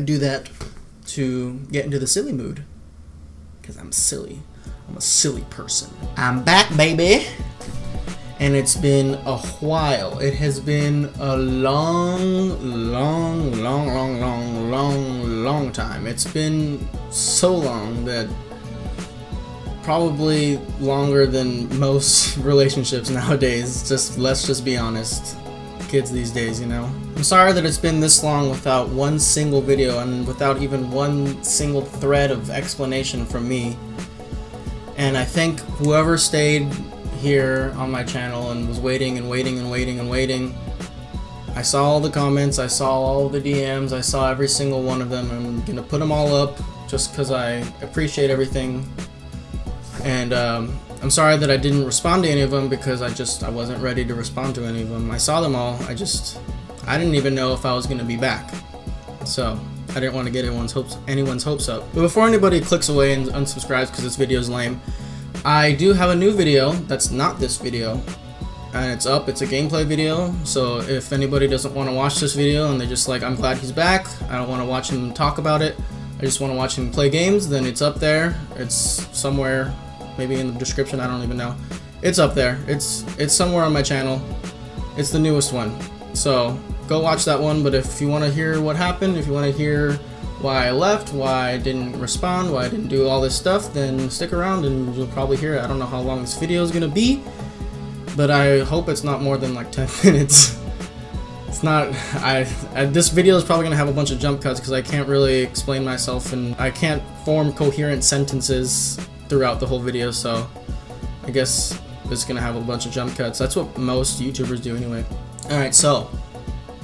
do that to get into the silly mood. Because I'm silly. I'm a silly person. I'm back, baby. And it's been a while. It has been a long time. It's been so long that probably longer than most relationships nowadays. Let's just be honest. Kids these days, you know. I'm sorry that it's been this long without one single video and without even one single thread of explanation from me. And I think whoever stayed here on my channel and was waiting, I saw all the comments, I saw all the DMs, I saw every single one of them. I'm gonna put them all up just because I appreciate everything. And I'm sorry that I didn't respond to any of them because I wasn't ready to respond to any of them. I saw them all, I didn't even know if I was gonna be back. So I didn't want to get anyone's hopes up. But before anybody clicks away and unsubscribes because this video is lame, I do have a new video that's not this video, and it's up. It's a gameplay video, so if anybody doesn't want to watch this video and they're just like, I'm glad he's back, I don't want to watch him talk about it, I just want to watch him play games, then it's up there. It's somewhere, maybe in the description, I don't even know. It's up there. It's somewhere on my channel. It's the newest one, so go watch that one. But if you want to hear what happened, if you want to hear why I left, why I didn't respond, why I didn't do all this stuff, then stick around and you'll probably hear it. I don't know how long this video is gonna be, but I hope it's not more than like 10 minutes. It's not, this video is probably gonna have a bunch of jump cuts because I can't really explain myself and I can't form coherent sentences throughout the whole video, so I guess it's gonna have a bunch of jump cuts. That's what most YouTubers do anyway. Alright, so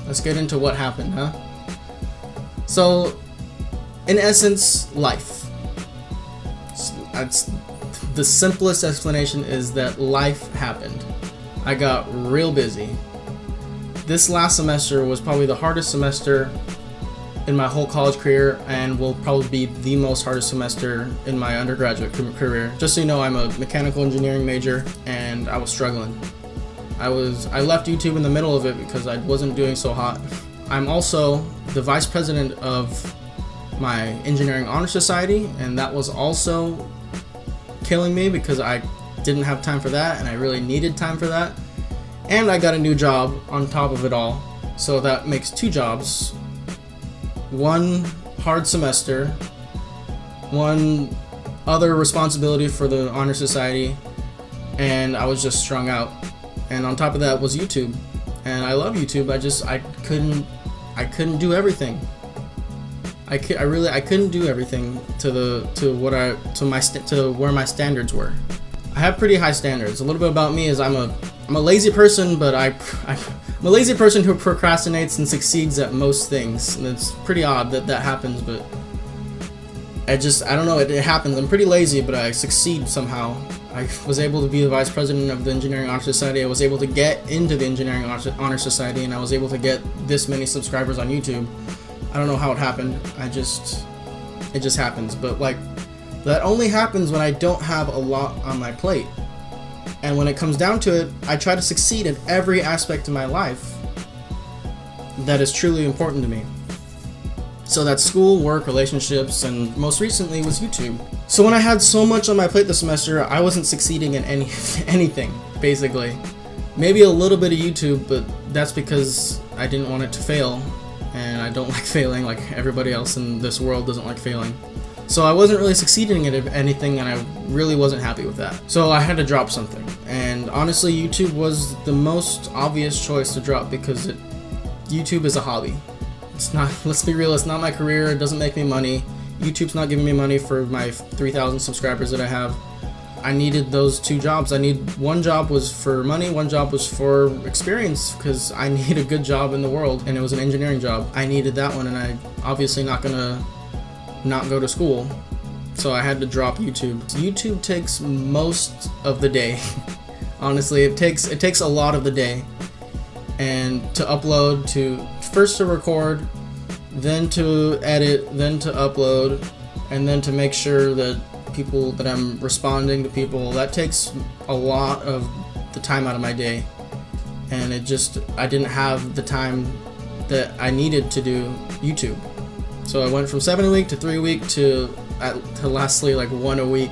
let's get into what happened, huh? So, in essence, life. That's the simplest explanation, is that life happened. I got real busy. This last semester was probably the hardest semester in my whole college career and will probably be the most hardest semester in my undergraduate career. Just so you know, I'm a mechanical engineering major and I was struggling. I left YouTube in the middle of it because I wasn't doing so hot. I'm also the vice president of my engineering honor society, and that was also killing me because I didn't have time for that and I really needed time for that. And I got a new job on top of it all, so that makes 2 jobs. One hard semester, one other responsibility for the honor society, and I was just strung out. And on top of that was YouTube, and I love YouTube. I couldn't do everything. I couldn't do everything to where my standards were. I have pretty high standards. A little bit about me is I'm a lazy person, but I'm a lazy person who procrastinates and succeeds at most things. And it's pretty odd that that happens, but I don't know, it happens. I'm pretty lazy, but I succeed somehow. I was able to be the vice president of the Engineering Honor Society. I was able to get into the Engineering Honor Society, and I was able to get this many subscribers on YouTube. I don't know how it happened. It just happens. But like, that only happens when I don't have a lot on my plate. And when it comes down to it, I try to succeed in every aspect of my life that is truly important to me. So that's school, work, relationships, and most recently was YouTube. So when I had so much on my plate this semester, I wasn't succeeding in anything, basically. Maybe a little bit of YouTube, but that's because I didn't want it to fail. And I don't like failing, like everybody else in this world doesn't like failing. So I wasn't really succeeding at anything, and I really wasn't happy with that. So I had to drop something. And honestly, YouTube was the most obvious choice to drop because YouTube is a hobby. It's not, let's be real, it's not my career, it doesn't make me money. YouTube's not giving me money for my 3,000 subscribers that I have. I needed those 2 jobs. One job was for money, one job was for experience, because I need a good job in the world, and it was an engineering job. I needed that one, and I obviously not gonna not go to school, so I had to drop YouTube. YouTube takes most of the day. Honestly, it takes a lot of the day, and to upload, first to record, then to edit, then to upload, and then to make sure that I'm responding to people, that takes a lot of the time out of my day. And I didn't have the time that I needed to do YouTube. So I went from 7 a week to 3 a week to lastly like 1 a week,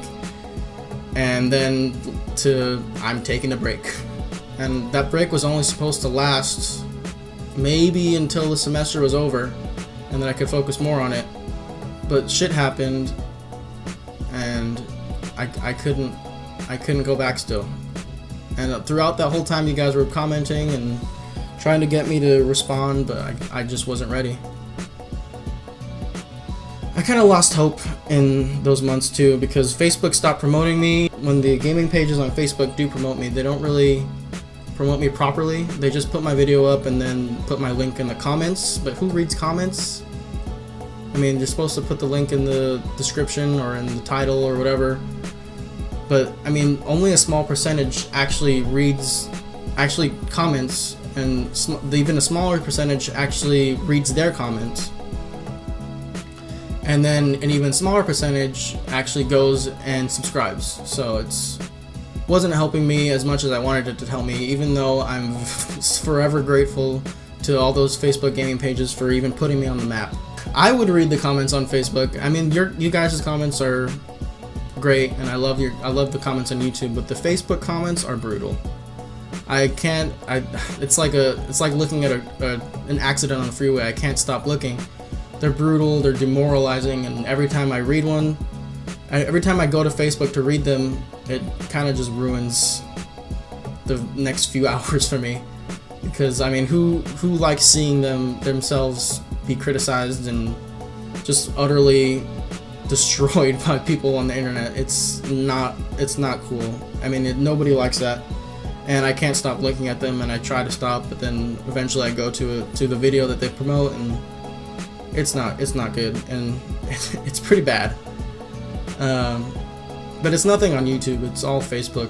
and then to I'm taking a break. And that break was only supposed to last maybe until the semester was over, and then I could focus more on it. But shit happened, and I couldn't go back still. And throughout that whole time, you guys were commenting and trying to get me to respond, but I just wasn't ready. I kind of lost hope in those months too, because Facebook stopped promoting me. When the gaming pages on Facebook do promote me, they don't really promote me properly. They just put my video up and then put my link in the comments, but who reads comments? I mean, you're supposed to put the link in the description or in the title or whatever, but I mean, only a small percentage actually comments, and even a smaller percentage actually reads their comments. And then an even smaller percentage actually goes and subscribes. So it wasn't helping me as much as I wanted it to help me, even though I'm forever grateful to all those Facebook gaming pages for even putting me on the map. I would read the comments on Facebook. I mean, you guys' comments are great, and I love the comments on YouTube, but the Facebook comments are brutal. It's like looking at an accident on the freeway. I can't stop looking. They're brutal, they're demoralizing, and every time I read one, every time I go to Facebook to read them, it kind of just ruins the next few hours for me. Because I mean, who likes seeing themselves be criticized and just utterly destroyed by people on the internet? It's not cool. I mean, nobody likes that, and I can't stop looking at them, and I try to stop, but then eventually I go to the video that they promote, and it's not good, and it's pretty bad. But it's nothing on YouTube, it's all Facebook.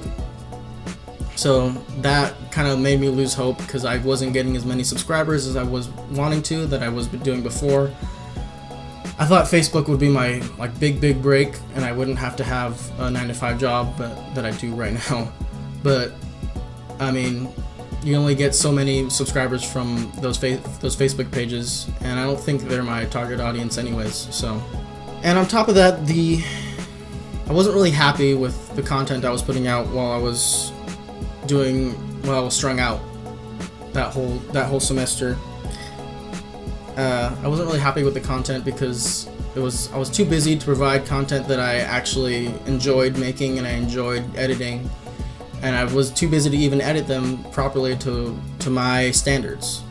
So that kind of made me lose hope, because I wasn't getting as many subscribers as I was wanting to, that I was doing before. I thought Facebook would be my big break, and I wouldn't have to have a 9-to-5 job that I do right now. But I mean, you only get so many subscribers from those Facebook pages, and I don't think they're my target audience anyways. So, and on top of that, I wasn't really happy with the content I was putting out while I was strung out that whole semester. I wasn't really happy with the content because I was too busy to provide content that I actually enjoyed making and I enjoyed editing. And I was too busy to even edit them properly to my standards.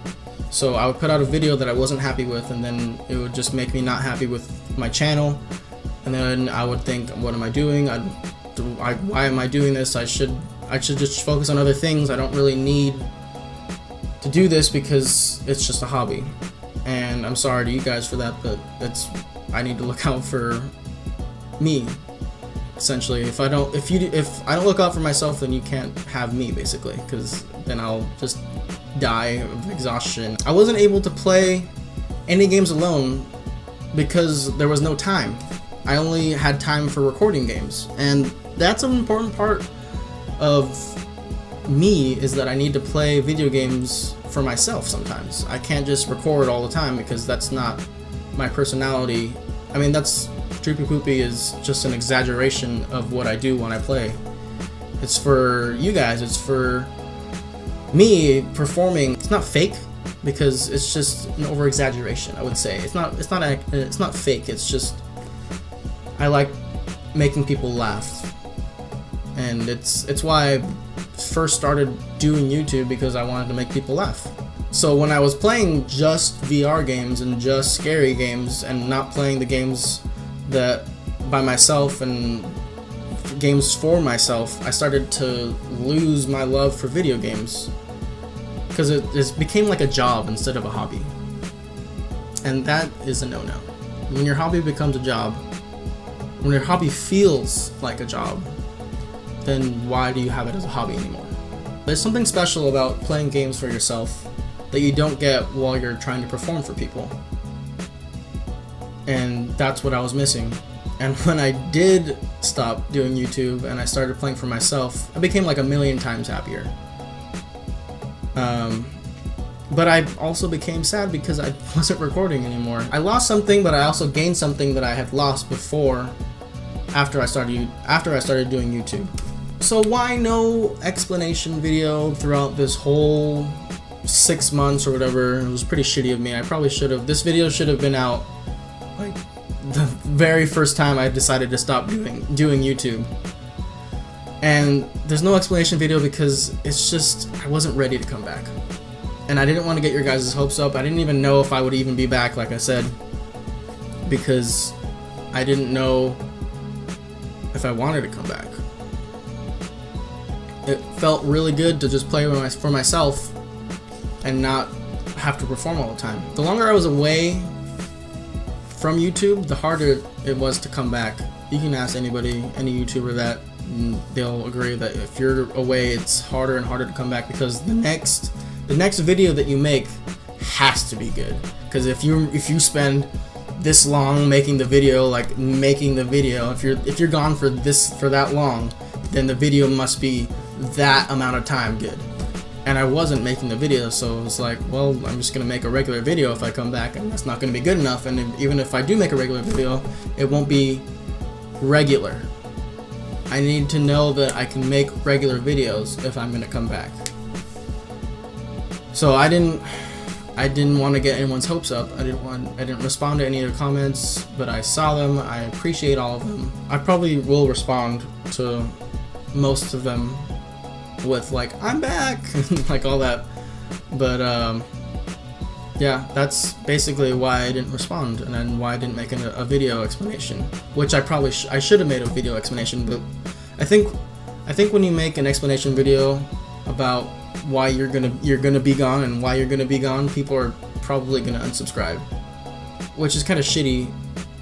So I would put out a video that I wasn't happy with, and then it would just make me not happy with my channel. And then I would think, what am I doing? Why am I doing this? I should just focus on other things. I don't really need to do this because it's just a hobby. And I'm sorry to you guys for that, but I need to look out for me. Essentially, if I don't look out for myself, then you can't have me, basically, because then I'll just die of exhaustion. I wasn't able to play any games alone because there was no time. I only had time for recording games, and that's an important part of me, is that I need to play video games for myself sometimes. I can't just record all the time because that's not my personality. I mean, DroopyPoopy is just an exaggeration of what I do when I play. It's for you guys, it's for me performing. It's not fake, because it's just an over-exaggeration, I would say. It's not fake, it's just I like making people laugh. And it's why I first started doing YouTube, because I wanted to make people laugh. So when I was playing just VR games and just scary games and not playing the games that by myself and games for myself, I started to lose my love for video games, because it became like a job instead of a hobby, and that is a no-no. When your hobby becomes a job, when your hobby feels like a job, then why do you have it as a hobby anymore? There's something special about playing games for yourself that you don't get while you're trying to perform for people. And that's what I was missing. And when I did stop doing YouTube and I started playing for myself, I became like a million times happier. But I also became sad because I wasn't recording anymore. I lost something, but I also gained something that I had lost before, after I started doing YouTube. So why no explanation video throughout this whole 6 months or whatever? It was pretty shitty of me. I probably should have. This video should have been out like the very first time I decided to stop doing YouTube. And there's no explanation video because it's just, I wasn't ready to come back. And I didn't want to get your guys' hopes up. I didn't even know if I would even be back, like I said, because I didn't know if I wanted to come back. It felt really good to just play for myself and not have to perform all the time. The longer I was away from YouTube, the harder it was to come back. You can ask anybody, any YouTuber that, and they'll agree that if you're away, it's harder and harder to come back because the next video that you make has to be good. Because if you spend this long making the video, if you're gone for that long, then the video must be that amount of time good. And I wasn't making the video, so it was like, well, I'm just gonna make a regular video if I come back, and that's not gonna be good enough. And even if I do make a regular video, it won't be regular. I need to know that I can make regular videos if I'm gonna come back. So I didn't want to get anyone's hopes up. I didn't respond to any of the comments, but I saw them. I appreciate all of them. I probably will respond to most of them with like, I'm back, like all that. But yeah, that's basically why I didn't respond, and then why I didn't make a video explanation, which I should have made a video explanation. But I think when you make an explanation video about why you're gonna be gone and why you're gonna be gone, people are probably gonna unsubscribe, which is kind of shitty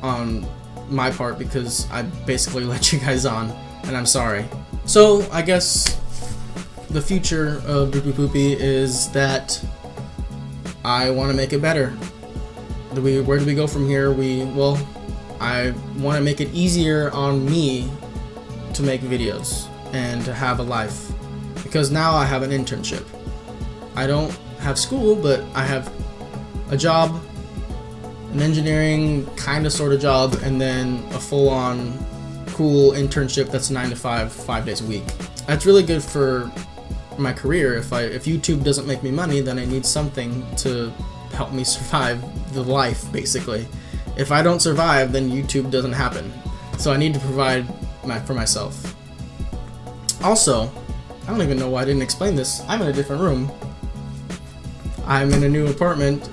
on my part because I basically let you guys on, and I'm sorry. So I guess the future of DroopyPoopy is that I want to make it better. Where do we go from here? I want to make it easier on me to make videos and to have a life, because now I have an internship. I don't have school, but I have a job, an engineering kind of sort of job, and then a full-on cool internship that's 9 to 5 days a week. That's really good for my career. If YouTube doesn't make me money, then I need something to help me survive the life, basically. If I don't survive, then YouTube doesn't happen. So I need to provide for myself. Also, I don't even know why I didn't explain this. I'm in a different room. I'm in a new apartment.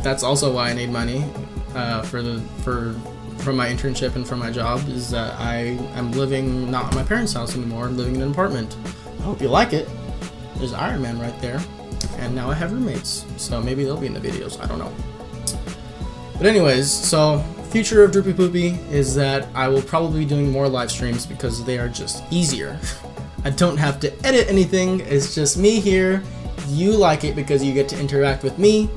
That's also why I need money for my internship and for my job, is that I am living not in my parents' house anymore. I'm living in an apartment. I hope you like it. There's Iron Man right there. And now I have roommates, so maybe they'll be in the videos. I don't know. But anyways, so future of DroopyPoopy is that I will probably be doing more live streams because they are just easier. I don't have to edit anything. It's just me here. You like it because you get to interact with me,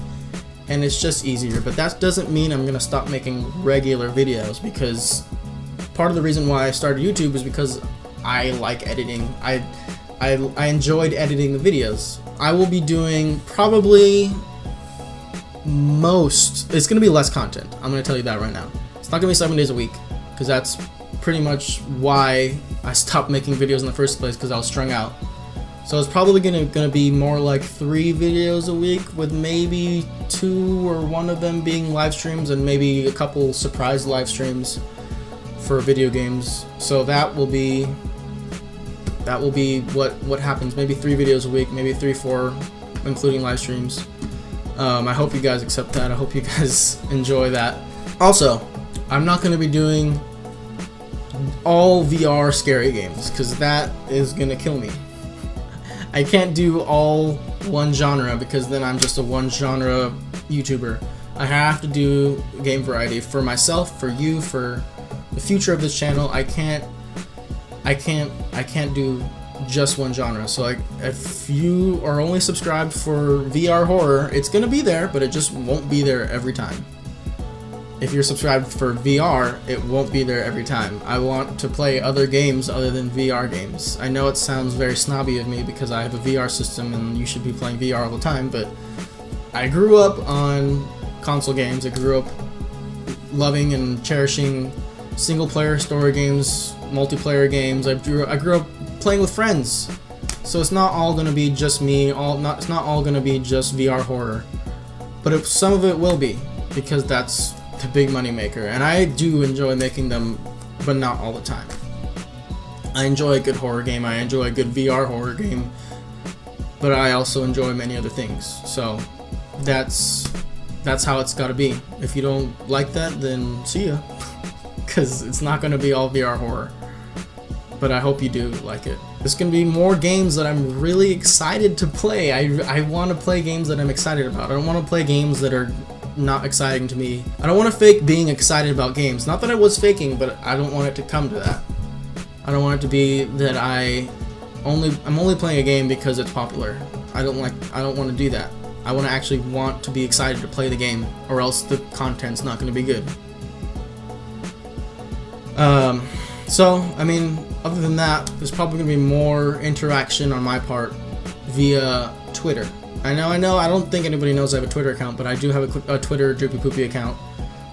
and it's just easier. But that doesn't mean I'm gonna stop making regular videos, because part of the reason why I started YouTube is because I like editing. I enjoyed editing the videos. I will be doing probably it's gonna be less content. I'm gonna tell you that right now. It's not gonna be 7 days a week, because that's pretty much why I stopped making videos in the first place, because I was strung out. So it's probably gonna be more like 3 videos a week, with maybe 2 or 1 of them being live streams, and maybe a couple surprise live streams for video games. So that will be what happens. Maybe 3 videos a week, maybe 3, 4, including live streams. I hope you guys accept that. I hope you guys enjoy that. Also, I'm not going to be doing all VR scary games, because that is going to kill me. I can't do all one genre, because then I'm just a one genre YouTuber. I have to do game variety for myself, for you, for the future of this channel. I can't do just one genre. So like, if you are only subscribed for VR horror, it's gonna be there, but it just won't be there every time. if you're subscribed for VR, it won't be there every time. I want to play other games other than VR games. I know it sounds very snobby of me because I have a VR system and you should be playing VR all the time, but I grew up on console games. I grew up loving and cherishing single-player story games, multiplayer games. I grew up playing with friends. So it's not all going to be just me, it's not all going to be just VR horror. But some of it will be, because that's the big money maker, and I do enjoy making them, but not all the time. I enjoy a good horror game, I enjoy a good VR horror game, but I also enjoy many other things. So that's how it's got to be. If you don't like that, then see ya, because it's not going to be all VR horror. But I hope you do like it. There's going to be more games that I'm really excited to play. I want to play games that I'm excited about. I don't want to play games that are not exciting to me. I don't want to fake being excited about games. Not that I was faking, but I don't want it to come to that. I don't want it to be that I'm only playing a game because it's popular. I don't want to do that. I want to actually want to be excited to play the game, or else the content's not going to be good. So, I mean, other than that, there's probably going to be more interaction on my part via Twitter. I know, I don't think anybody knows I have a Twitter account, but I do have a Twitter DroopyPoopy account.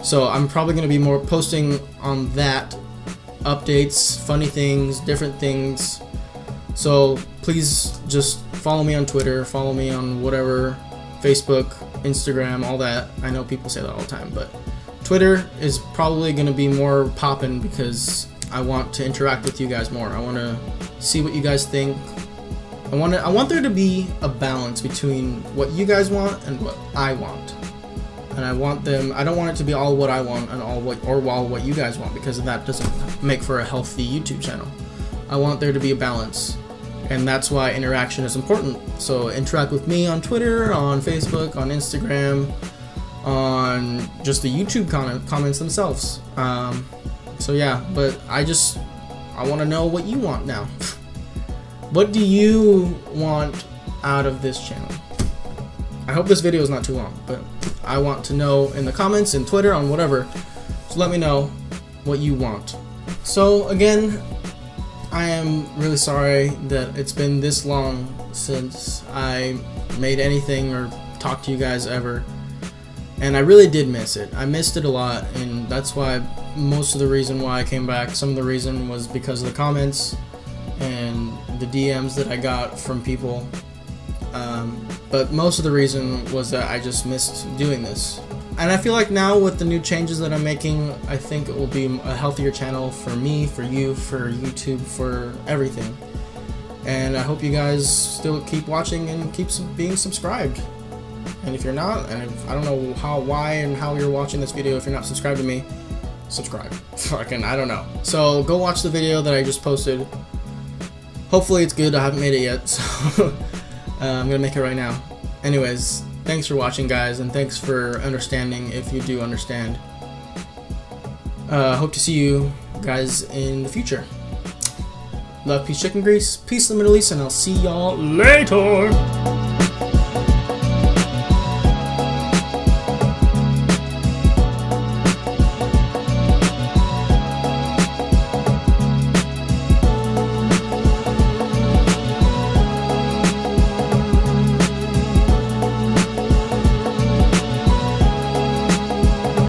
So I'm probably going to be more posting on that, updates, funny things, different things. So please just follow me on Twitter, follow me on whatever, Facebook, Instagram, all that. I know people say that all the time, but Twitter is probably going to be more poppin' because I want to interact with you guys more. I want to see what you guys think. I want there to be a balance between what you guys want and what I want. And I don't want it to be all what I want and all what you guys want, because that doesn't make for a healthy YouTube channel. I want there to be a balance. And that's why interaction is important. So interact with me on Twitter, on Facebook, on Instagram, on just the YouTube comments themselves. So yeah, but I want to know what you want now. What do you want out of this channel? I hope this video is not too long, but I want to know in the comments, in Twitter, on whatever. So let me know what you want. So again, I am really sorry that it's been this long since I made anything or talked to you guys ever. And I really did miss it. I missed it a lot, and that's why most of the reason why I came back. Some of the reason was because of the comments and the DMs that I got from people. But most of the reason was that I just missed doing this. And I feel like now with the new changes that I'm making, I think it will be a healthier channel for me, for you, for YouTube, for everything. And I hope you guys still keep watching and keep being subscribed. And if you're not, and I don't know why you're watching this video, if you're not subscribed to me, subscribe. Fucking, I don't know. So go watch the video that I just posted. Hopefully it's good. I haven't made it yet, so I'm gonna make it right now. Anyways, thanks for watching, guys, and thanks for understanding if you do understand. Hope to see you guys in the future. Love, peace, chicken grease, peace in the Middle East, and I'll see y'all later.